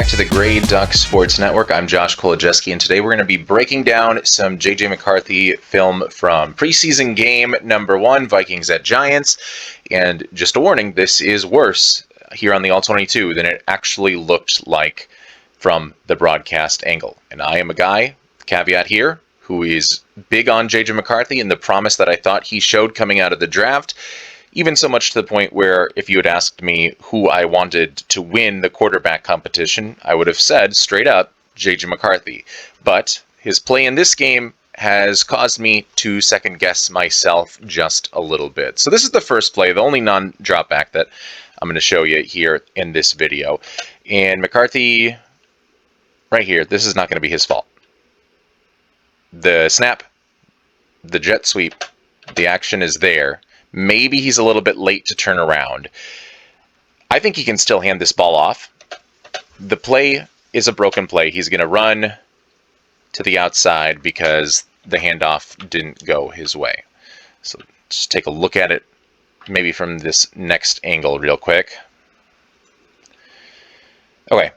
back to the Grade Duck Sports Network. I'm Josh Kolojeski, and today we're going to be breaking down some JJ McCarthy film from preseason game number 1, Vikings at Giants. And just a warning, this is worse here on the All-22 than it actually looked like from the broadcast angle. And I am a guy, caveat here, who is big on JJ McCarthy and the promise that I thought he showed coming out of the draft. Even so much to the point where if you had asked me who I wanted to win the quarterback competition, I would have said straight up JJ McCarthy. But his play in this game has caused me to second guess myself just a little bit. So this is the first play, the only non-dropback that I'm going to show you here in this video. And McCarthy, right here, this is not going to be his fault. The snap, the jet sweep, the action is there. Maybe he's a little bit late to turn around. I think he can still hand this ball off. The play is a broken play. He's going to run to the outside because the handoff didn't go his way. So just take a look at it, maybe from this next angle real quick. Okay.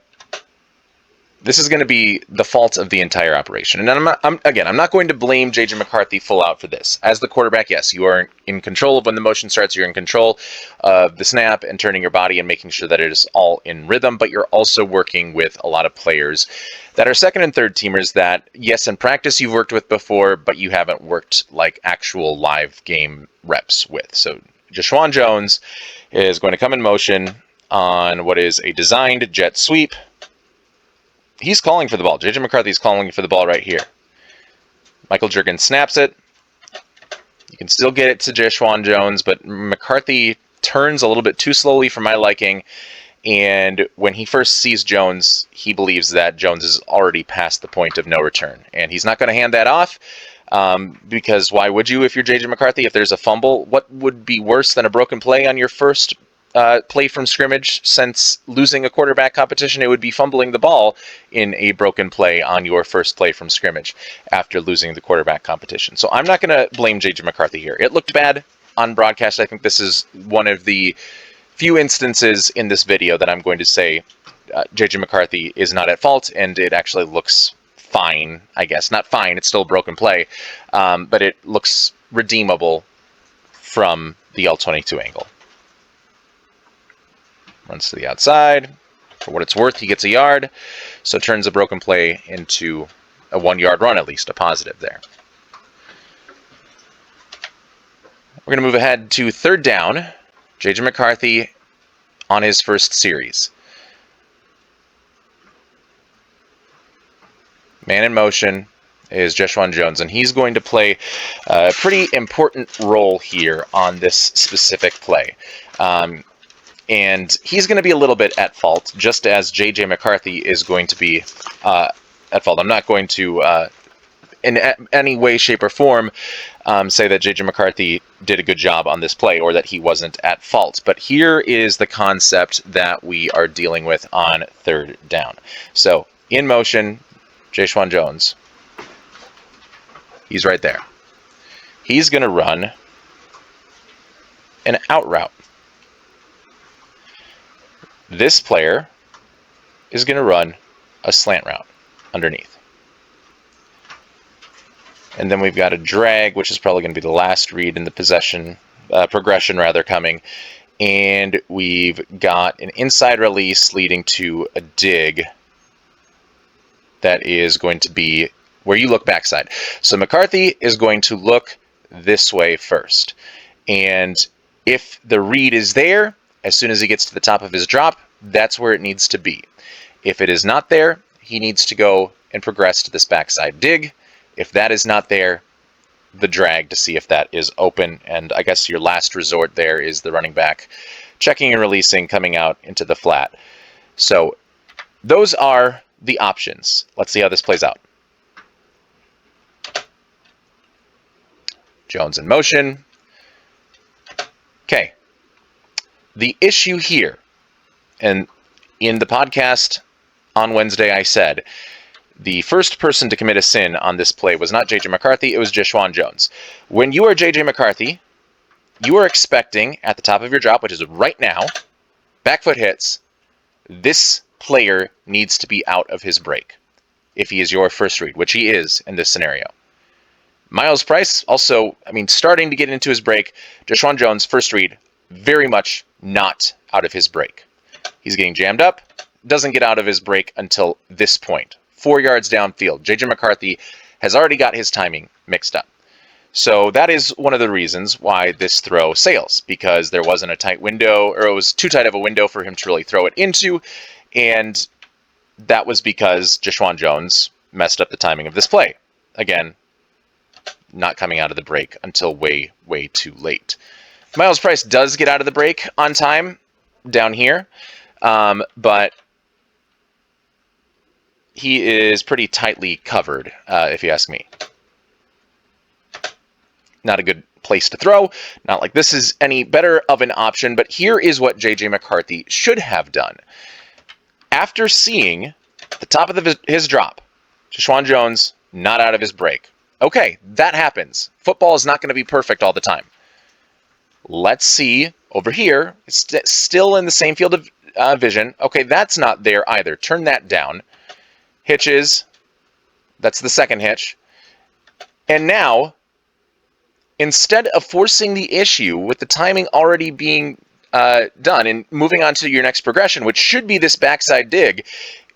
This is going to be the fault of the entire operation. And I'm not going to blame JJ McCarthy full out for this. As the quarterback, yes, you are in control of when the motion starts. You're in control of the snap and turning your body and making sure that it is all in rhythm. But you're also working with a lot of players that are second and third teamers that, yes, in practice you've worked with before, but you haven't worked like actual live game reps with. So Jeshaun Jones is going to come in motion on what is a designed jet sweep. He's calling for the ball. JJ McCarthy's calling for the ball right here. Michael Juergens snaps it. You can still get it to Jeshaun Jones, but McCarthy turns a little bit too slowly for my liking. And when he first sees Jones, he believes that Jones is already past the point of no return. And he's not going to hand that off because why would you if you're JJ McCarthy? If there's a fumble, what would be worse than a broken play on your first play from scrimmage? Since losing a quarterback competition, it would be fumbling the ball in a broken play on your first play from scrimmage after losing the quarterback competition. So I'm not going to blame JJ McCarthy here. It looked bad on broadcast. I think this is one of the few instances in this video that I'm going to say JJ McCarthy is not at fault, and it actually looks fine, I guess. Not fine, it's still a broken play, but it looks redeemable from the All-22 angle. Runs to the outside. For what it's worth, he gets a yard. So turns a broken play into a 1-yard run, at least, a positive there. We're going to move ahead to third down. JJ McCarthy on his first series. Man in motion is Jeshaun Jones, and he's going to play a pretty important role here on this specific play. And he's going to be a little bit at fault, just as JJ McCarthy is going to be at fault. I'm not going to, in any way, shape, or form, say that JJ McCarthy did a good job on this play or that he wasn't at fault. But here is the concept that we are dealing with on third down. So, in motion, Jeshaun Jones. He's right there. He's going to run an out route. This player is going to run a slant route underneath. And then we've got a drag, which is probably going to be the last read in the progression coming. And we've got an inside release leading to a dig that is going to be where you look backside. So McCarthy is going to look this way first. And if the read is there, as soon as he gets to the top of his drop, that's where it needs to be. If it is not there, he needs to go and progress to this backside dig. If that is not there, the drag to see if that is open. And I guess your last resort there is the running back checking and releasing, coming out into the flat. So those are the options. Let's see how this plays out. Jones in motion. Okay. The issue here, and in the podcast on Wednesday I said, the first person to commit a sin on this play was not JJ McCarthy, it was Jeshaun Jones. When you are JJ McCarthy, you are expecting at the top of your drop, which is right now, back foot hits, this player needs to be out of his break if he is your first read, which he is in this scenario. Miles Price also, starting to get into his break. Deshaun Jones, first read, very much not out of his break. He's getting jammed up, doesn't get out of his break until this point. 4 yards downfield. JJ McCarthy has already got his timing mixed up. So that is one of the reasons why this throw sails, because there wasn't a tight window, or it was too tight of a window for him to really throw it into, and that was because Deshaun Jones messed up the timing of this play. Again, not coming out of the break until way, way too late. Miles Price does get out of the break on time down here, but he is pretty tightly covered, if you ask me. Not a good place to throw. Not like this is any better of an option, but here is what JJ McCarthy should have done. After seeing the top of his drop, Deshaun Jones not out of his break. Okay, that happens. Football is not going to be perfect all the time. Let's see over here. It's still in the same field of vision. Okay, that's not there either. Turn that down. Hitches. That's the second hitch. And now, instead of forcing the issue with the timing already being done and moving on to your next progression, which should be this backside dig,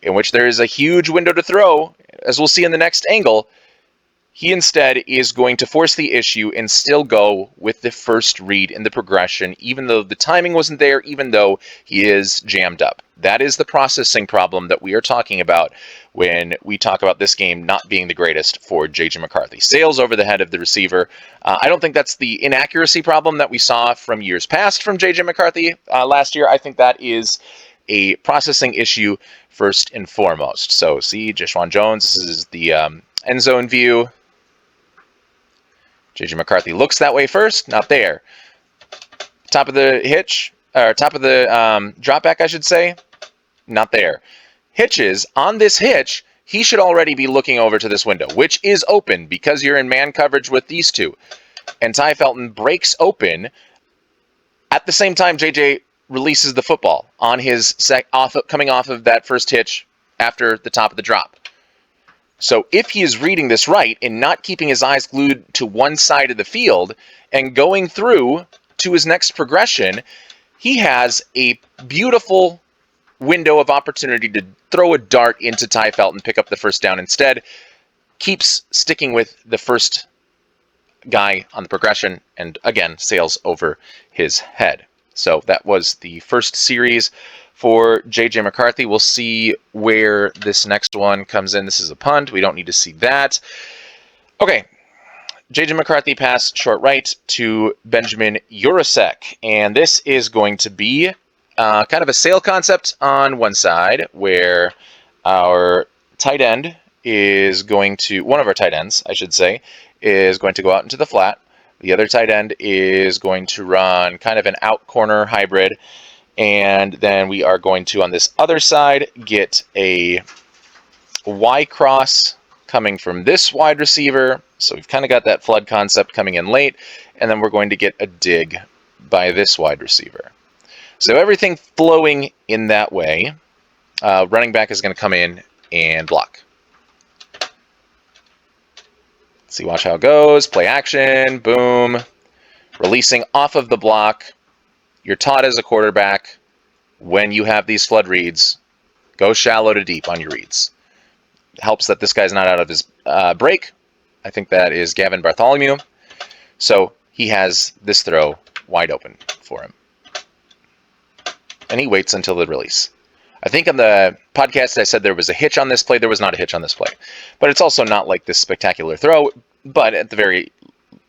in which there is a huge window to throw, as we'll see in the next angle, he instead is going to force the issue and still go with the first read in the progression, even though the timing wasn't there, even though he is jammed up. That is the processing problem that we are talking about when we talk about this game not being the greatest for JJ McCarthy. Sails over the head of the receiver. I don't think that's the inaccuracy problem that we saw from years past from JJ McCarthy last year. I think that is a processing issue first and foremost. So see, Deshaun Jones, this is the end zone view. JJ McCarthy looks that way first, not there. Top of the hitch, or top of the dropback, I should say, not there. Hitches, on this hitch, he should already be looking over to this window, which is open because you're in man coverage with these two. And Ty Felton breaks open. At the same time, JJ releases the football on his coming off of that first hitch after the top of the drop. So if he is reading this right and not keeping his eyes glued to one side of the field and going through to his next progression, he has a beautiful window of opportunity to throw a dart into Ty Felton, pick up the first down instead, keeps sticking with the first guy on the progression, and again, sails over his head. So that was the first series for JJ McCarthy. We'll see where this next one comes in. This is a punt. We don't need to see that. Okay. JJ McCarthy pass short right to Benjamin Urasek. And this is going to be kind of a sail concept on one side where our tight end is going to, one of our tight ends, I should say, is going to go out into the flat. The other tight end is going to run kind of an out corner hybrid. And then we are going to, on this other side, get a Y cross coming from this wide receiver. So we've kind of got that flood concept coming in late. And then we're going to get a dig by this wide receiver. So everything flowing in that way. Running back is going to come in and block. See, watch how it goes. Play action. Boom. Releasing off of the block. You're taught as a quarterback, when you have these flood reads, go shallow to deep on your reads. It helps that this guy's not out of his break. I think that is Gavin Bartholomew. So he has this throw wide open for him. And he waits until the release. I think on the podcast I said there was a hitch on this play. There was not a hitch on this play. But it's also not like this spectacular throw. But at the very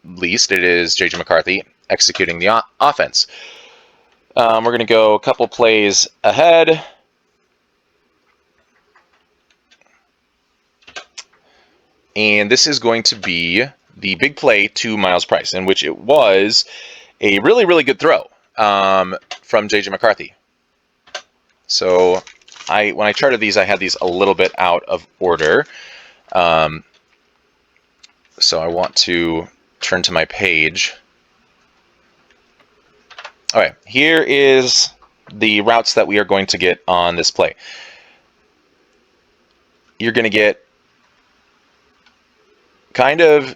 least, it is JJ McCarthy executing the offense. We're going to go a couple plays ahead. And this is going to be the big play to Miles Price, in which it was a really, really good throw from JJ McCarthy. So when I charted these, I had these a little bit out of order. So I want to turn to my page. All right, here is the routes that we are going to get on this play. you're going to get kind of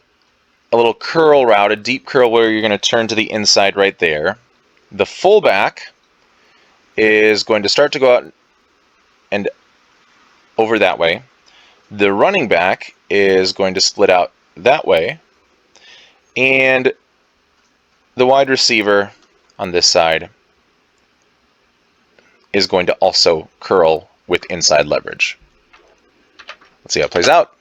a little curl route, a deep curl where you're going to turn to the inside right there. The fullback is going to start to go out and over that way. The running back is going to split out that way. And the wide receiver on this side is going to also curl with inside leverage. Let's see how it plays out.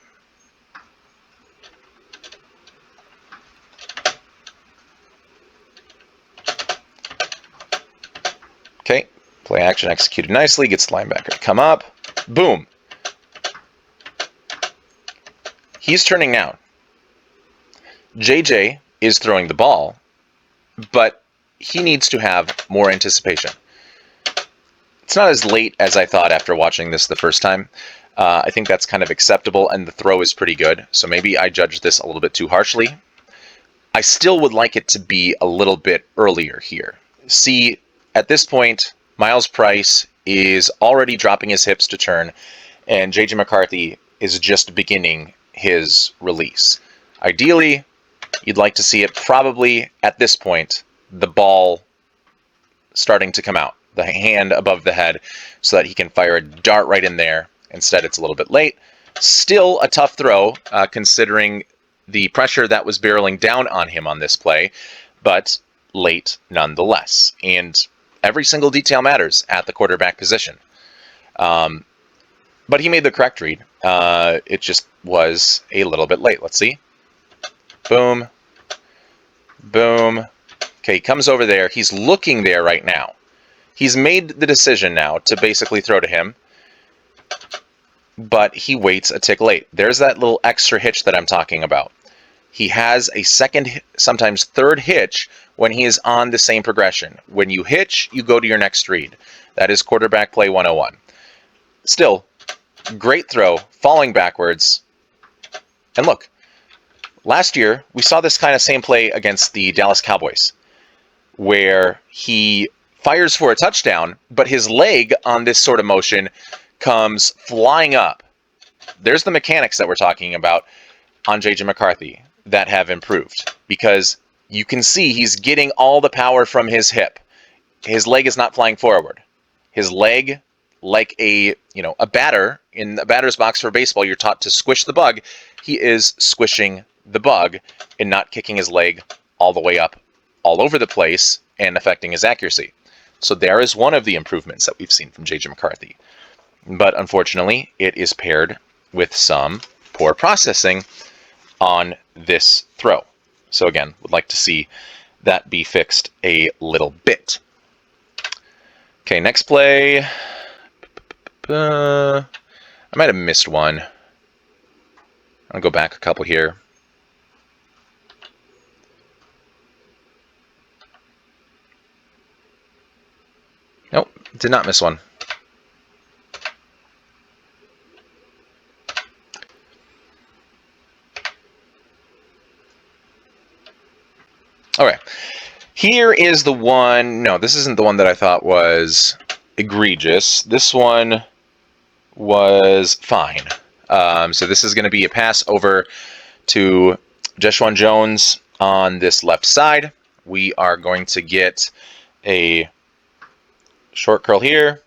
Okay, play action executed nicely, gets the linebacker to come up. Boom. He's turning now. JJ is throwing the ball, but he needs to have more anticipation. It's not as late as I thought after watching this the first time. I think that's kind of acceptable, and the throw is pretty good, so maybe I judged this a little bit too harshly. I still would like it to be a little bit earlier here. See, at this point, Miles Price is already dropping his hips to turn, and JJ McCarthy is just beginning his release. Ideally, you'd like to see it probably at this point, the ball starting to come out, the hand above the head, so that he can fire a dart right in there. Instead, it's a little bit late. Still a tough throw, considering the pressure that was barreling down on him on this play, but late nonetheless. And every single detail matters at the quarterback position. But he made the correct read. It just was a little bit late. Let's see. Boom. Boom. Okay, he comes over there. He's looking there right now. He's made the decision now to basically throw to him, but he waits a tick late. There's that little extra hitch that I'm talking about. He has a second, sometimes third hitch when he is on the same progression. When you hitch, you go to your next read. That is quarterback play 101. Still, great throw, falling backwards. And look, last year, we saw this kind of same play against the Dallas Cowboys, where he fires for a touchdown, but his leg on this sort of motion comes flying up. There's the mechanics that we're talking about on JJ McCarthy that have improved, because you can see he's getting all the power from his hip. His leg is not flying forward. His leg, like a batter in the batter's box for baseball, you're taught to squish the bug. He is squishing the bug and not kicking his leg all the way up all over the place and affecting his accuracy. So there is one of the improvements that we've seen from JJ McCarthy. But unfortunately, it is paired with some poor processing on this throw. So again, would like to see that be fixed a little bit. Okay, next play. I might have missed one. I'll go back a couple here. Nope, did not miss one. Okay, here is the one. No, this isn't the one that I thought was egregious. This one was fine. So this is going to be a pass over to Jeshaun Jones on this left side. We are going to get a short curl here.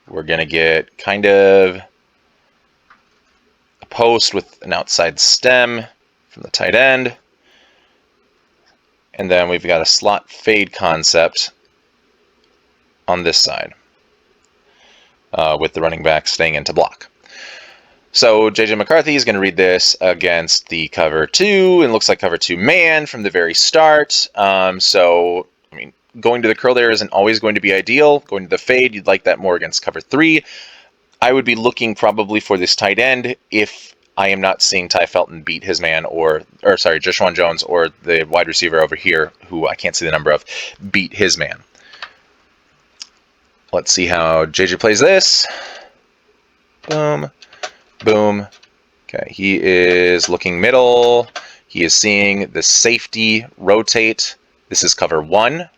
We're going to get kind of a post with an outside stem from the tight end. And then we've got a slot fade concept on this side with the running back staying into block. So JJ McCarthy is going to read this against the cover 2, and looks like cover 2 man from the very start. So, I mean, going to the curl there isn't always going to be ideal. Going to the fade, you'd like that more against cover 3. I would be looking probably for this tight end if I am not seeing Ty Felton beat his man, Jeshaun Jones or the wide receiver over here, who I can't see the number of, beat his man. Let's see how JJ plays this. Boom. Boom. Okay, he is looking middle. He is seeing the safety rotate. This is cover 1,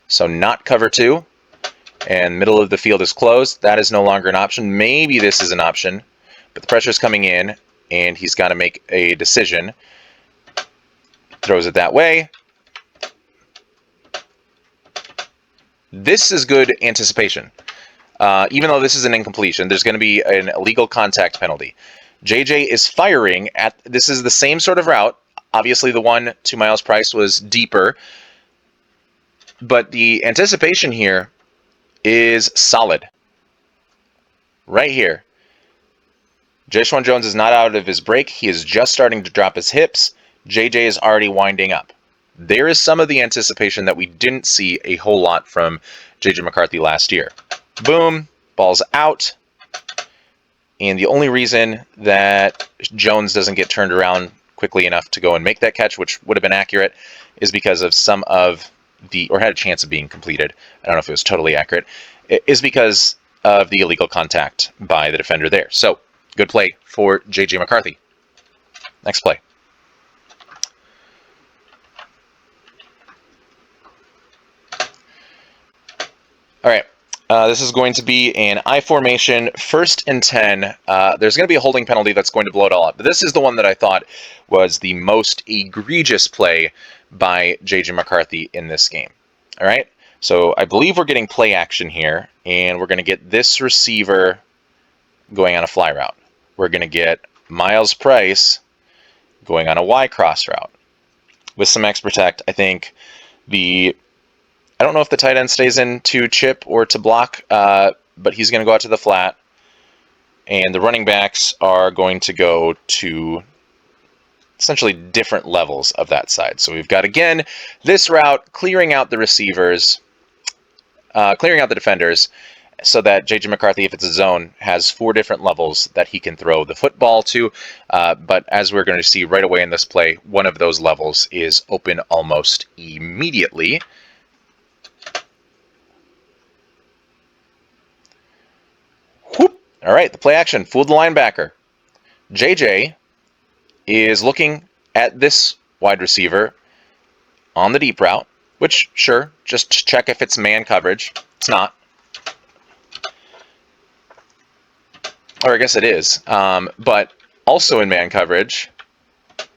so not cover 2. and middle of the field is closed. That is no longer an option. Maybe this is an option, but the pressure's coming in, and he's got to make a decision. Throws it that way. This is good anticipation. Even though this is an incompletion, there's going to be an illegal contact penalty. JJ is firing at, this is the same sort of route. Obviously, the one to Miles Price was deeper, but the anticipation here is solid. Right here. Jayshwan Jones is not out of his break. He is just starting to drop his hips. JJ is already winding up. There is some of the anticipation that we didn't see a whole lot from JJ McCarthy last year. Boom, ball's out. And the only reason that Jones doesn't get turned around quickly enough to go and make that catch, which would have been accurate, is because of some of the, or had a chance of being completed, I don't know if it was totally accurate, is because of the illegal contact by the defender there. So, good play for JJ McCarthy. Next play. All right. This is going to be an I formation, 1st and 10. There's going to be a holding penalty that's going to blow it all up. But this is the one that I thought was the most egregious play by JJ McCarthy in this game. All right. So I believe we're getting play action here, and we're going to get this receiver going on a fly route. We're going to get Miles Price going on a Y cross route. With some X protect, I think I don't know if the tight end stays in to chip or to block, but he's going to go out to the flat. And the running backs are going to go to essentially different levels of that side. So we've got, again, this route clearing out the receivers, clearing out the defenders, so that JJ McCarthy, if it's a zone, has 4 different levels that he can throw the football to. But as we're going to see right away in this play, one of those levels is open almost immediately. All right, the play action fooled the linebacker. JJ is looking at this wide receiver on the deep route, which, sure, just check if it's man coverage. It's not. Or I guess it is. But also in man coverage,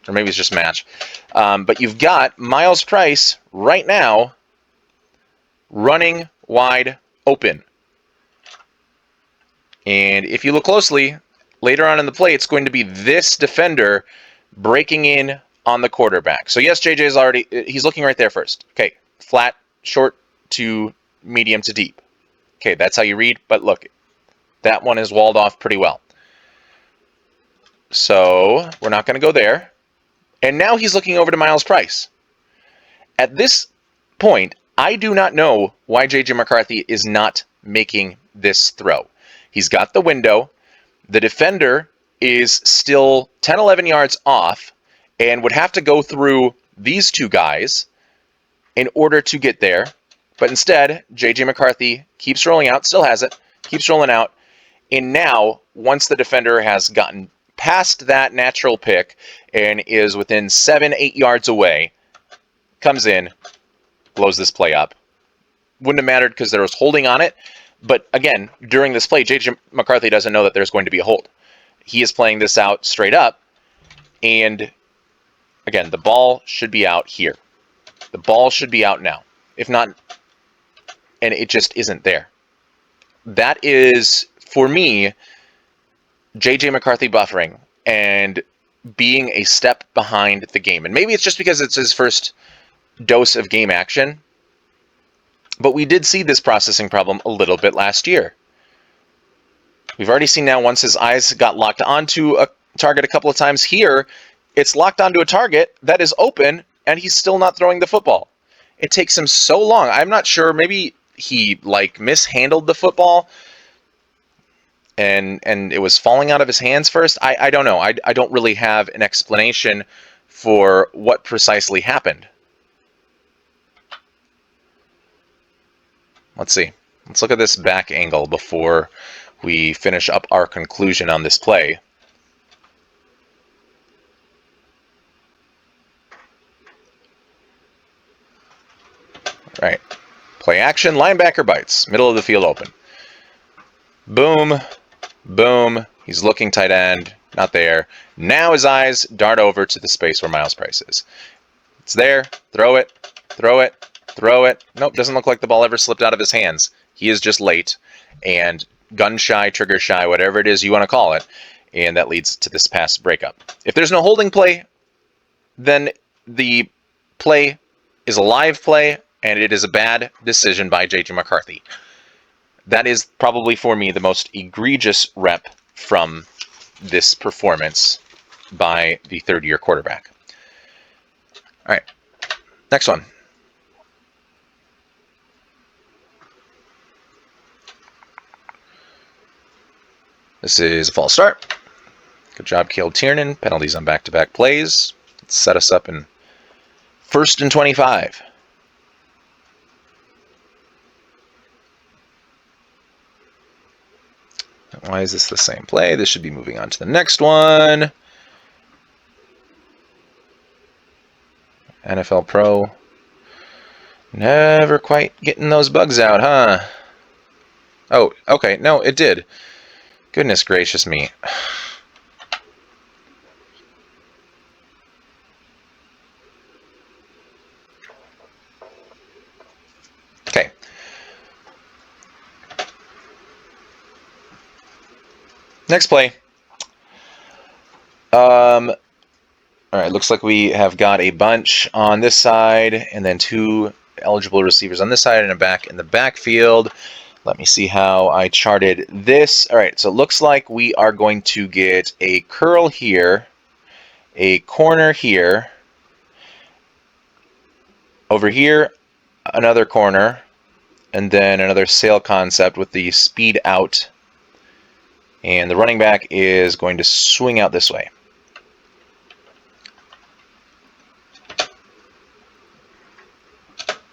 or maybe it's just match. But you've got Miles Price right now running wide open. And if you look closely, later on in the play, it's going to be this defender breaking in on the quarterback. So yes, JJ is already, he's looking right there first. Okay, flat, short to medium to deep. Okay, that's how you read, but look, that one is walled off pretty well. So we're not going to go there. And now he's looking over to Miles Price. At this point, I do not know why JJ McCarthy is not making this throw. He's got the window. The defender is still 10, 11 yards off and would have to go through these 2 guys in order to get there. But instead, JJ McCarthy keeps rolling out, still has it, keeps rolling out. And now, once the defender has gotten past that natural pick and is within 7, 8 yards away, comes in, blows this play up. Wouldn't have mattered because there was holding on it. But again, during this play, JJ McCarthy doesn't know that there's going to be a hold. He is playing this out straight up. And again, the ball should be out here. The ball should be out now. If not, and it just isn't there. That is, for me, JJ McCarthy buffering and being a step behind the game. And maybe it's just because it's his first dose of game action. But we did see this processing problem a little bit last year. We've already seen now once his eyes got locked onto a target a couple of times. Here, it's locked onto a target that is open, and he's still not throwing the football. It takes him so long. I'm not sure. Maybe he mishandled the football and it was falling out of his hands first. I don't know. I don't really have an explanation for what precisely happened. Let's see. Let's look at this back angle before we finish up our conclusion on this play. All right. Play action, linebacker bites, middle of the field open. Boom, boom. He's looking tight end, not there. Now his eyes dart over to the space where Miles Price is. It's there, throw it, throw it, throw it. Nope, doesn't look like the ball ever slipped out of his hands. He is just late and gun shy, trigger shy, whatever it is you want to call it. And that leads to this pass breakup. If there's no holding play, then the play is a live play, and it is a bad decision by JJ McCarthy. That is probably, for me, the most egregious rep from this performance by the third-year quarterback. All right, next one. This is a false start. Good job, Caleb Tiernan. Penalties on back-to-back plays. Let's set us up in 1st and 25. Why is this the same play? This should be moving on to the next one. NFL Pro. Never quite getting those bugs out, huh? Oh, okay. No, it did. Goodness gracious me. Okay. Next play. All right, looks like we have got a bunch on this side and then 2 eligible receivers on this side and a back in the backfield. Let me see how I charted this. All right, so it looks like we are going to get a curl here, a corner here, over here, another corner, and then another sail concept with the speed out. And the running back is going to swing out this way.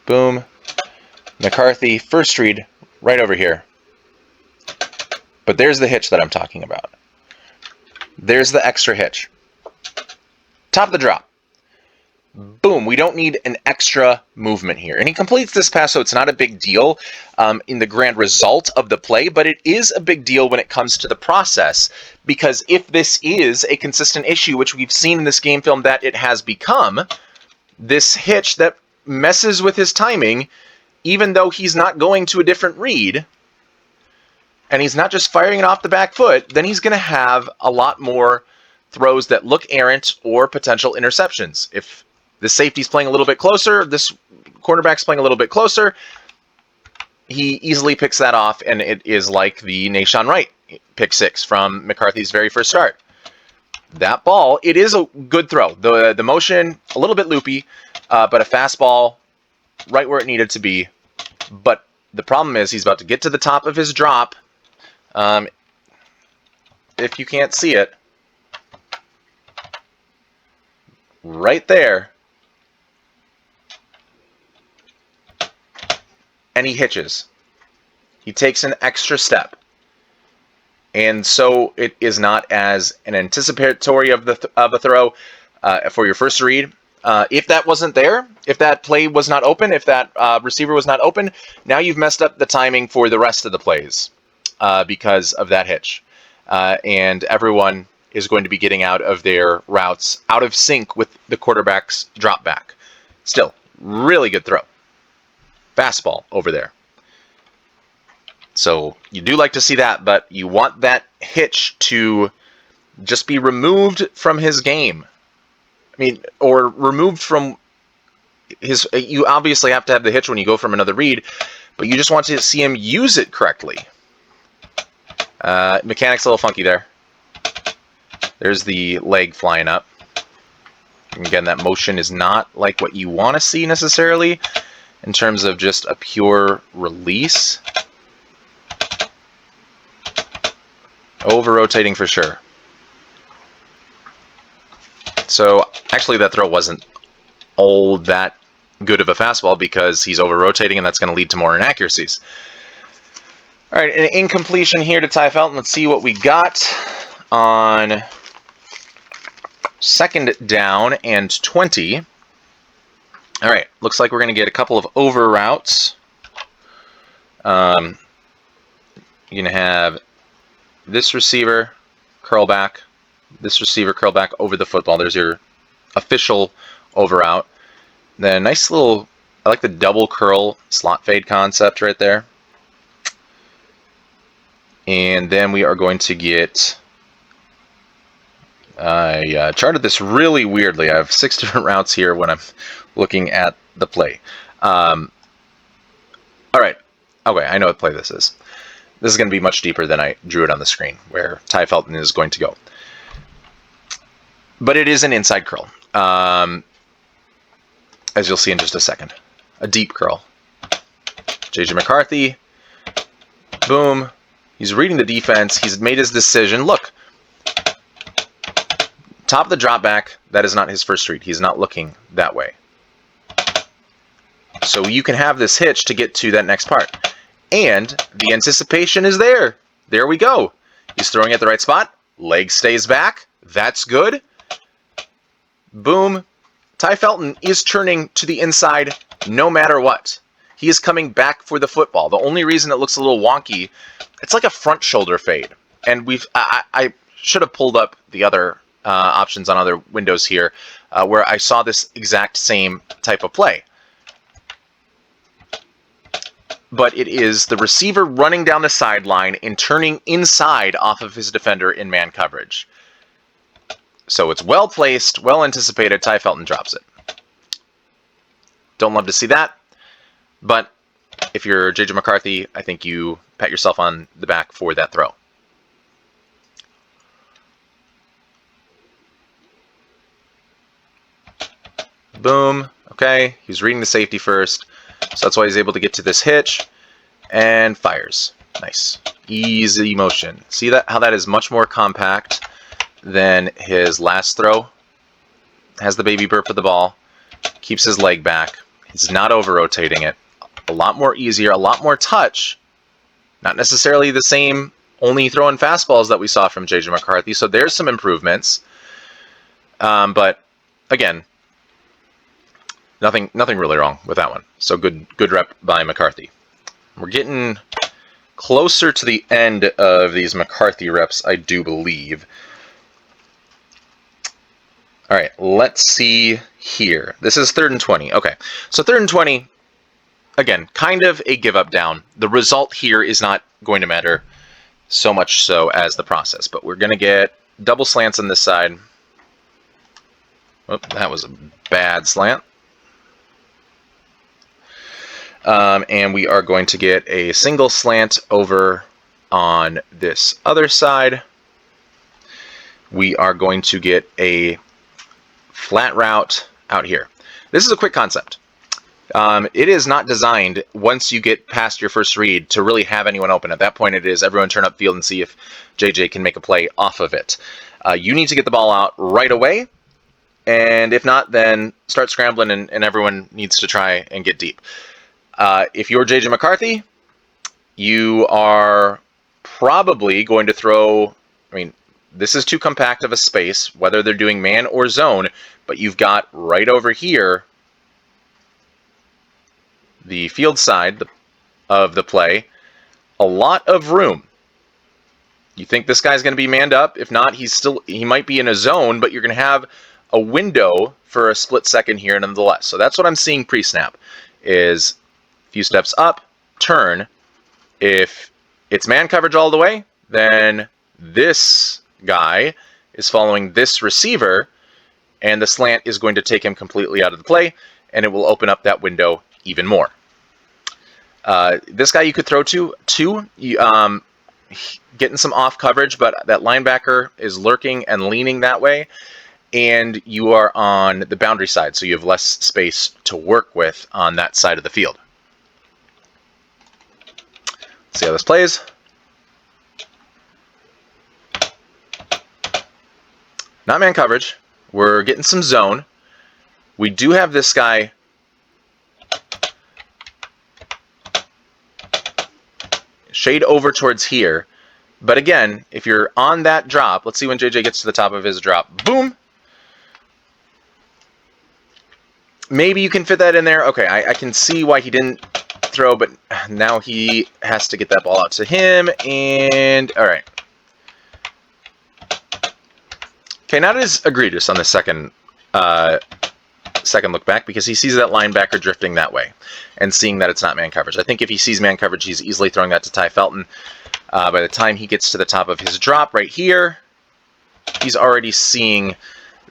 Boom. McCarthy, first read, right over here. But there's the hitch that I'm talking about. There's the extra hitch. Top of the drop. Boom. We don't need an extra movement here. And he completes this pass, so it's not a big deal in the grand result of the play, but it is a big deal when it comes to the process, because if this is a consistent issue, which we've seen in this game film that it has become, this hitch that messes with his timing, even though he's not going to a different read, and he's not just firing it off the back foot, then he's going to have a lot more throws that look errant or potential interceptions. If the safety's playing a little bit closer, this cornerback's playing a little bit closer, he easily picks that off, and it is like the Nashawn Wright pick 6 from McCarthy's very first start. That ball, it is a good throw. The motion, a little bit loopy, but a fastball right where it needed to be. But the problem is he's about to get to the top of his drop. If you can't see it, right there. And he hitches. He takes an extra step. And so it is not as an anticipatory of a throw for your first read. If that wasn't there, if that play was not open, if that receiver was not open, now you've messed up the timing for the rest of the plays because of that hitch. And everyone is going to be getting out of their routes out of sync with the quarterback's drop back. Still, really good throw. Fastball over there. So you do like to see that, but you want that hitch to just be removed from his game. I mean, or removed from his... You obviously have to have the hitch when you go from another read, but you just want to see him use it correctly. Mechanic's a little funky there. There's the leg flying up. And again, that motion is not like what you want to see necessarily in terms of just a pure release. Over-rotating for sure. So, actually that throw wasn't all that good of a fastball because he's over-rotating, and that's going to lead to more inaccuracies. All right, an incompletion here to Ty Felton. Let's see what we got on 2nd down and 20. All right, looks like we're going to get a couple of over routes. You're going to have this receiver curl back, this receiver curl back over the football. There's your official over out. Then nice little, I like the double curl slot fade concept right there. And then we are going to get, I charted this really weirdly. I have 6 different routes here when I'm looking at the play. All right, okay, I know what play this is. This is going to be much deeper than I drew it on the screen, where Ty Felton is going to go. But it is an inside curl, as you'll see in just a second. A deep curl. JJ McCarthy, boom. He's reading the defense. He's made his decision. Look, top of the drop back, that is not his first read. He's not looking that way. So you can have this hitch to get to that next part. And the anticipation is there. There we go. He's throwing at the right spot. Leg stays back. That's good. Boom. Ty Felton is turning to the inside no matter what. He is coming back for the football. The only reason it looks a little wonky, it's like a front shoulder fade. And I should have pulled up the other options on other windows here where I saw this exact same type of play. But it is the receiver running down the sideline and turning inside off of his defender in man coverage. So it's well placed, well anticipated. Ty Felton drops it. Don't love to see that. But if you're JJ McCarthy, I think you pat yourself on the back for that throw. Boom. Okay, he's reading the safety first. So that's why he's able to get to this hitch and fires. Nice. Easy motion. See that how that is much more compact than his last throw? Has the baby burp of the ball. Keeps his leg back. He's not over-rotating it. A lot more easier, a lot more touch. Not necessarily the same only throwing fastballs that we saw from JJ McCarthy. So there's some improvements. But again, nothing really wrong with that one. So good rep by McCarthy. We're getting closer to the end of these McCarthy reps, I do believe. All right, let's see here. This is 3rd and 20. Okay, so 3rd and 20, again, kind of a give up down. The result here is not going to matter so much so as the process, but we're going to get double slants on this side. Oh, that was a bad slant. And we are going to get a single slant over on this other side. We are going to get a flat route out here. This is a quick concept. It is not designed, once you get past your first read, to really have anyone open. At that point, it is everyone turn up field and see if JJ can make a play off of it. You need to get the ball out right away. And if not, then start scrambling and everyone needs to try and get deep. If you're JJ McCarthy, you are probably going to throw, I mean, this is too compact of a space, whether they're doing man or zone, but you've got right over here the field side of the play, a lot of room. You think this guy's going to be manned up? If not, he might be in a zone, but you're going to have a window for a split second here nonetheless. So that's what I'm seeing pre-snap, is a few steps up, turn. If it's man coverage all the way, then this guy is following this receiver, and the slant is going to take him completely out of the play, and it will open up that window even more. This guy you could throw to, getting some off coverage, but that linebacker is lurking and leaning that way, and you are on the boundary side, so you have less space to work with on that side of the field. Let's see how this plays. Not man coverage. We're getting some zone. We do have this guy shade over towards here. But again, if you're on that drop, let's see when JJ gets to the top of his drop. Boom. Maybe you can fit that in there. Okay, I can see why he didn't that throw, but now he has to get that ball out to him, and all right. Okay, not as egregious on the second look back, because he sees that linebacker drifting that way and seeing that it's not man coverage. I think if he sees man coverage, he's easily throwing that to Ty Felton. By the time he gets to the top of his drop right here, he's already seeing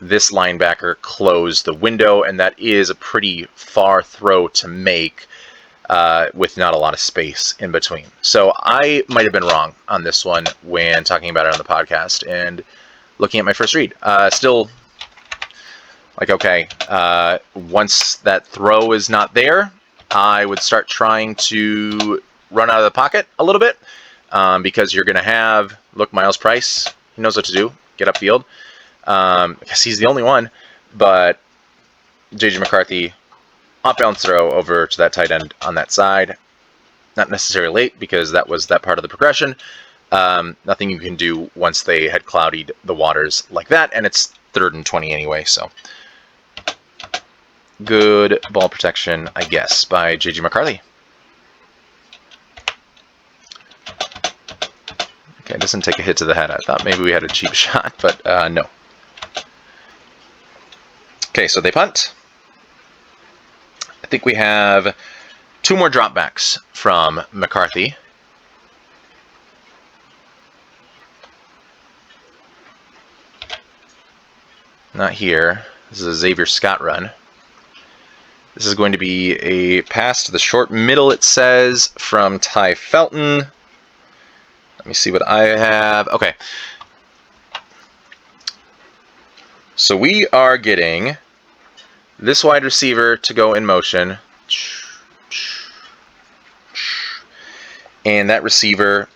this linebacker close the window, and that is a pretty far throw to make with not a lot of space in between. So I might have been wrong on this one when talking about it on the podcast and looking at my first read. Still, like, okay, once that throw is not there, I would start trying to run out of the pocket a little bit, because you're going to have, look, Miles Price, he knows what to do, get upfield. Because he's the only one, but JJ McCarthy, off-balance throw over to that tight end on that side. Not necessarily late, because that was that part of the progression. Nothing you can do once they had clouded the waters like that, and it's 3rd and 20 anyway, so. Good ball protection, I guess, by JJ McCarthy. Okay, it doesn't take a hit to the head. I thought maybe we had a cheap shot, but no. Okay, so they punt. I think we have 2 more dropbacks from McCarthy. Not here. This is a Xavier Scott run. This is going to be a pass to the short middle, it says, from Ty Felton. Let me see what I have. Okay. So we are getting this wide receiver to go in motion. And that receiver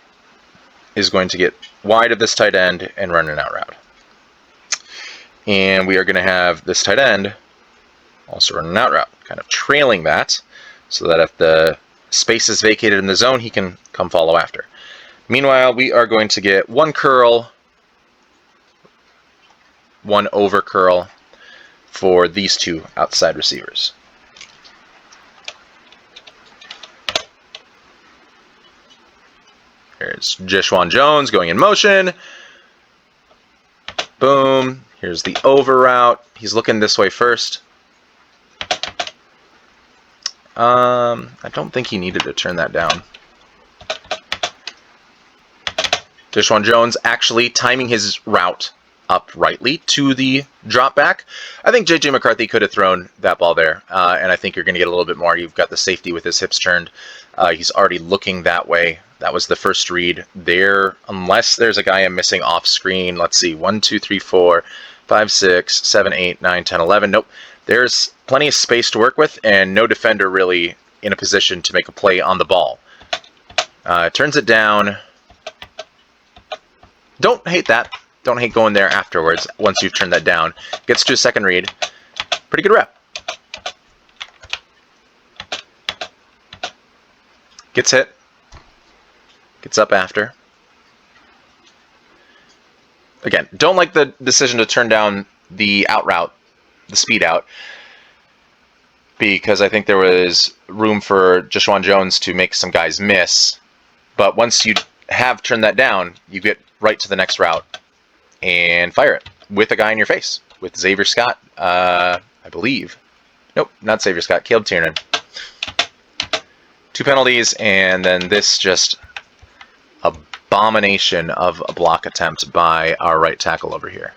is going to get wide of this tight end and run an out route. And we are going to have this tight end also run an out route, kind of trailing that, so that if the space is vacated in the zone, he can come follow after. Meanwhile, we are going to get 1 curl, 1 over curl for these 2 outside receivers. Here's Jeshwan Jones going in motion. Boom. Here's the over route. He's looking this way first. I don't think he needed to turn that down. Jeshwan Jones actually timing his route uprightly to the drop back. I think JJ McCarthy could have thrown that ball there, and I think you're going to get a little bit more. You've got the safety with his hips turned. He's already looking that way. That was the first read there, unless there's a guy I'm missing off screen. Let's see, 1, 2, 3, 4, 5, 6, 7, 8, 9, 10, 11. Nope. There's plenty of space to work with, and no defender really in a position to make a play on the ball. Turns it down. Don't hate that. Don't hate going there afterwards once you've turned that down. Gets to a second read. Pretty good rep. Gets hit. Gets up after. Again, don't like the decision to turn down the out route, the speed out, because I think there was room for Jeshwan Jones to make some guys miss. But once you have turned that down, you get right to the next route and fire it with a guy in your face, with Xavier Scott, I believe. Nope, not Xavier Scott, Caleb Tiernan. 2 penalties, and then this just abomination of a block attempt by our right tackle over here.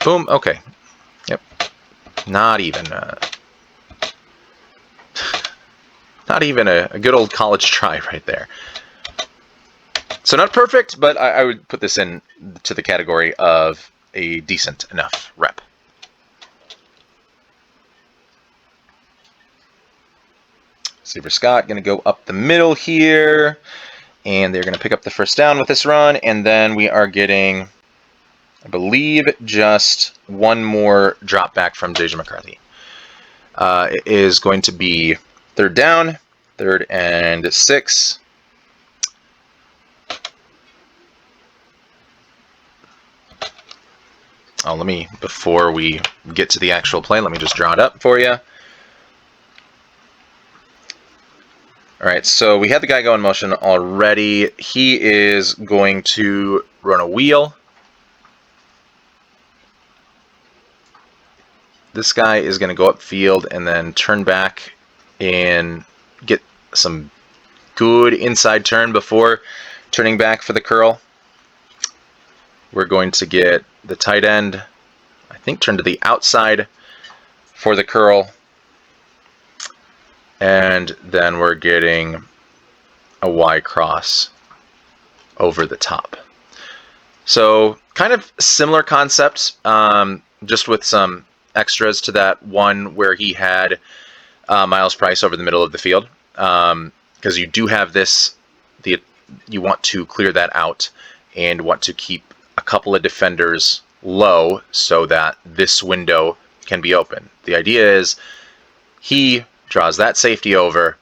Boom, okay. Yep. Not even a good old college try right there. So not perfect, but I would put this in to the category of a decent enough rep. Xavier Scott going to go up the middle here, and they're going to pick up the first down with this run, and then we are getting, I believe, just 1 more drop back from JJ McCarthy. It is going to be 3rd down, 3rd and 6. Before we get to the actual play, let me just draw it up for you. All right, so we had the guy go in motion already. He is going to run a wheel. This guy is going to go upfield and then turn back and get some good inside turn before turning back for the curl. We're going to get the tight end, I think, turn to the outside for the curl. And then we're getting a Y cross over the top. So kind of similar concepts, just with some extras to that one where he had Miles Price over the middle of the field. Because you do have this, you want to clear that out and want to keep a couple of defenders low so that this window can be open. The idea is he draws that safety over.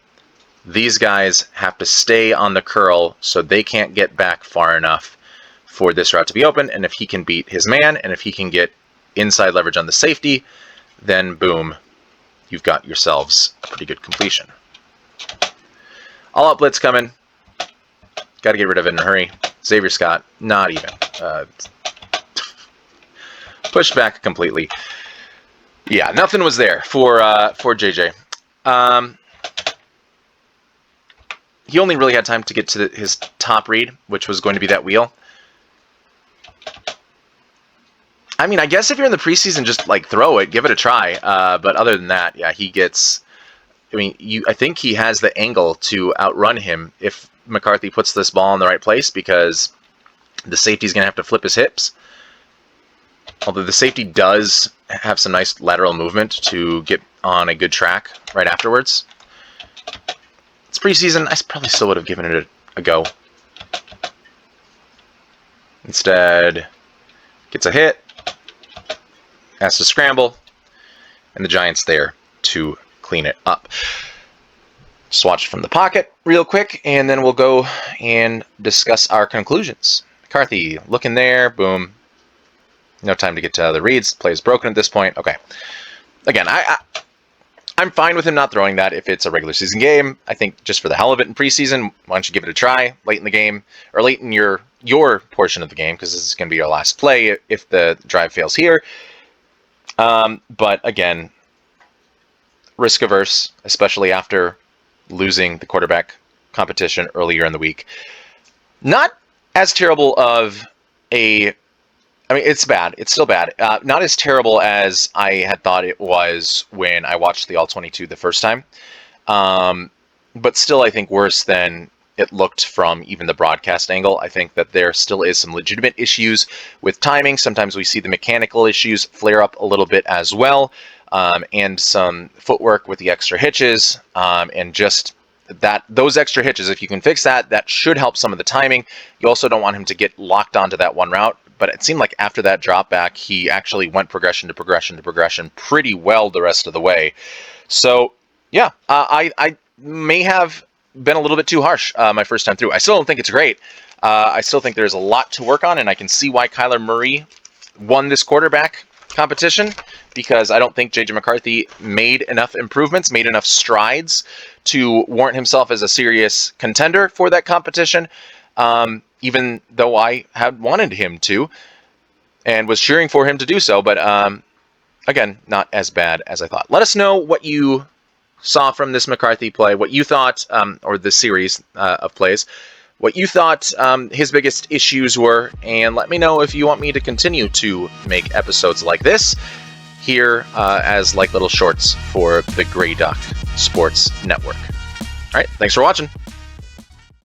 These guys have to stay on the curl so they can't get back far enough for this route to be open. And if he can beat his man, and if he can get inside leverage on the safety, then boom, you've got yourselves a pretty good completion. All out blitz coming. Got to get rid of it in a hurry. Xavier Scott, not even. Pushed back completely. Yeah, nothing was there for JJ. He only really had time to get to his top read, which was going to be that wheel. I mean, I guess if you're in the preseason, just like throw it, give it a try. But other than that, yeah, he gets. I mean, I think he has the angle to outrun him if McCarthy puts this ball in the right place, because the safety's going to have to flip his hips. Although the safety does have some nice lateral movement to get on a good track right afterwards. It's preseason. I probably still would have given it a go. Instead, gets a hit, has to scramble, and the Giants there to clean it up. Just watch it from the pocket real quick, and then we'll go and discuss our conclusions. McCarthy looking there, boom. No time to get to the reads. Play is broken at this point. Okay. Again, I'm fine with him not throwing that if it's a regular season game. I think just for the hell of it in preseason, why don't you give it a try late in the game, or late in your portion of the game, because this is going to be your last play if the drive fails here. But again, risk averse, especially after losing the quarterback competition earlier in the week. Not as terrible of a... I mean, it's bad. It's still bad. Not as terrible as I had thought it was when I watched the All-22 the first time. But still, I think worse than it looked from even the broadcast angle. I think that there still is some legitimate issues with timing. Sometimes we see the mechanical issues flare up a little bit as well. And some footwork with the extra hitches. And just those extra hitches, if you can fix that, that should help some of the timing. You also don't want him to get locked onto that one route. But it seemed like after that drop back, he actually went progression to progression to progression pretty well the rest of the way. So, yeah, I may have been a little bit too harsh my first time through. I still don't think it's great. I still think there's a lot to work on, and I can see why Kyler Murray won this quarterback competition, because I don't think JJ McCarthy made enough improvements, made enough strides to warrant himself as a serious contender for that competition. Even though I had wanted him to and was cheering for him to do so. But again, not as bad as I thought. Let us know what you saw from this McCarthy play, what you thought, or this series of plays, what you thought his biggest issues were, and let me know if you want me to continue to make episodes like this here as like little shorts for the Gray Duck Sports Network. All right, thanks for watching.